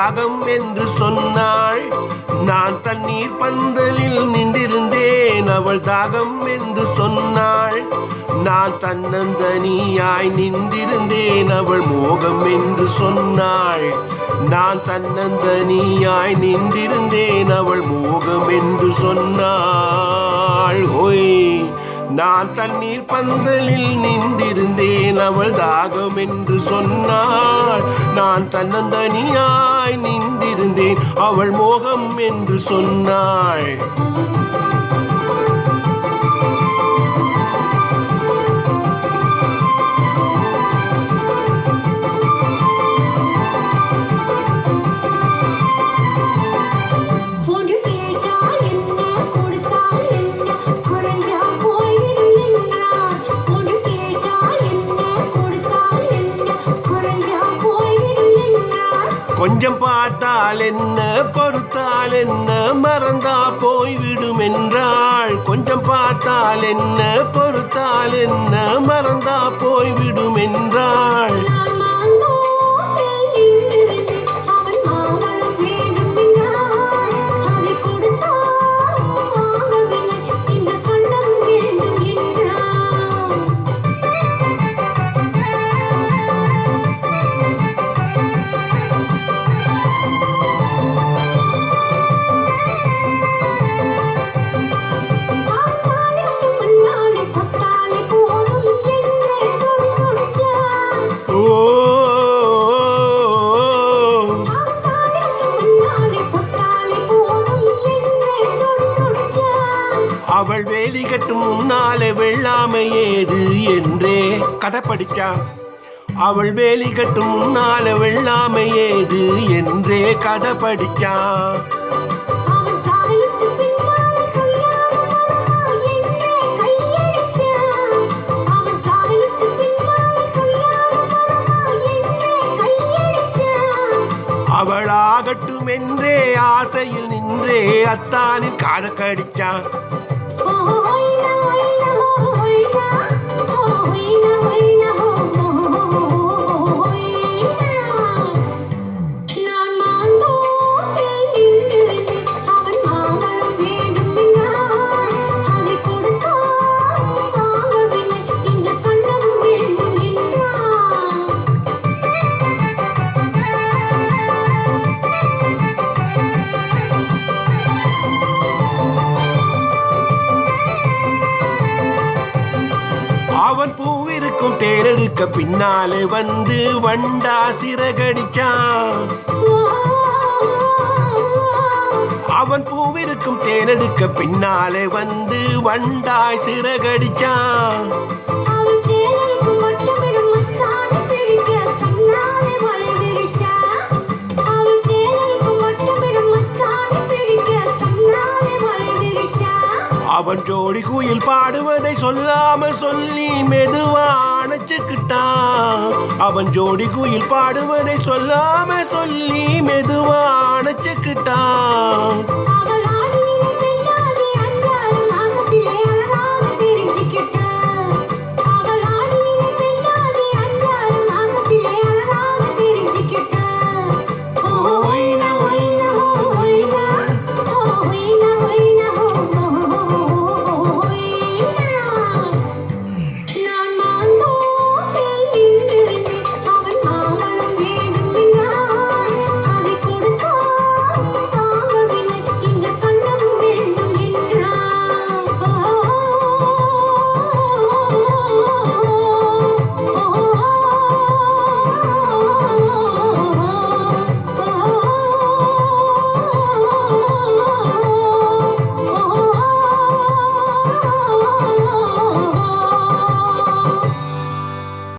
தாகம் என்று சொன்னாள். நான் தண்ணீர் பந்தலில் நின்றிருந்தேன், அவள் தாகம் என்று சொன்னாள். நான் தன்னந்தனியாய் நின்றிருந்தேன், அவள் மோகம் என்று சொன்னாள். நான் தன்னந்தனியாய் நின்றிருந்தேன், அவள் மோகம் என்று சொன்னாள். ஓய், நான் தண்ணீர் பந்தலில் நின்றிருந்தேன், அவள் தாகம் என்று சொன்னாள். நான் தன்னந்தனியாய் நின்றிருந்தேன், அவள் மோகம் என்று சொன்னாள். கொஞ்சம் பார்த்தால் என்ன, பொறுத்தால் என்ன, மறந்தா போய்விடும் என்றாள். கொஞ்சம் பார்த்தால் என்ன, பொறுத்தால் என்ன, மறந்தா போய்விடும் என்றாள். அவள் வேலி கட்டும் முன்னாலே வெள்ளாமை ஏது என்றே கதை படிச்சான். அவள் வேலி கட்டும் முன்னாலே வெள்ளாமை ஏது என்றே கதை படிச்சான். அவளாகட்டும் என்றே ஆசையில் நின்றே அத்தானின் காத கடிச்சான். அவன் பூவிருக்கும் தேரெடுக்க பின்னாலே வந்து வண்டா சிறகடிச்சான். அவன் பூவிருக்கும் தேரெடுக்க பின்னாலே வந்து வண்டாய் சிறகடிச்சான். அவன் ஜோடி குயில் பாடுவதை சொல்லாமல் சொல்லி மெதுவா அணைச்சுக்கிட்டான். அவன் ஜோடி குயில் பாடுவதை சொல்லாமல் சொல்லி மெதுவா அணைச்சுக்கிட்டான்.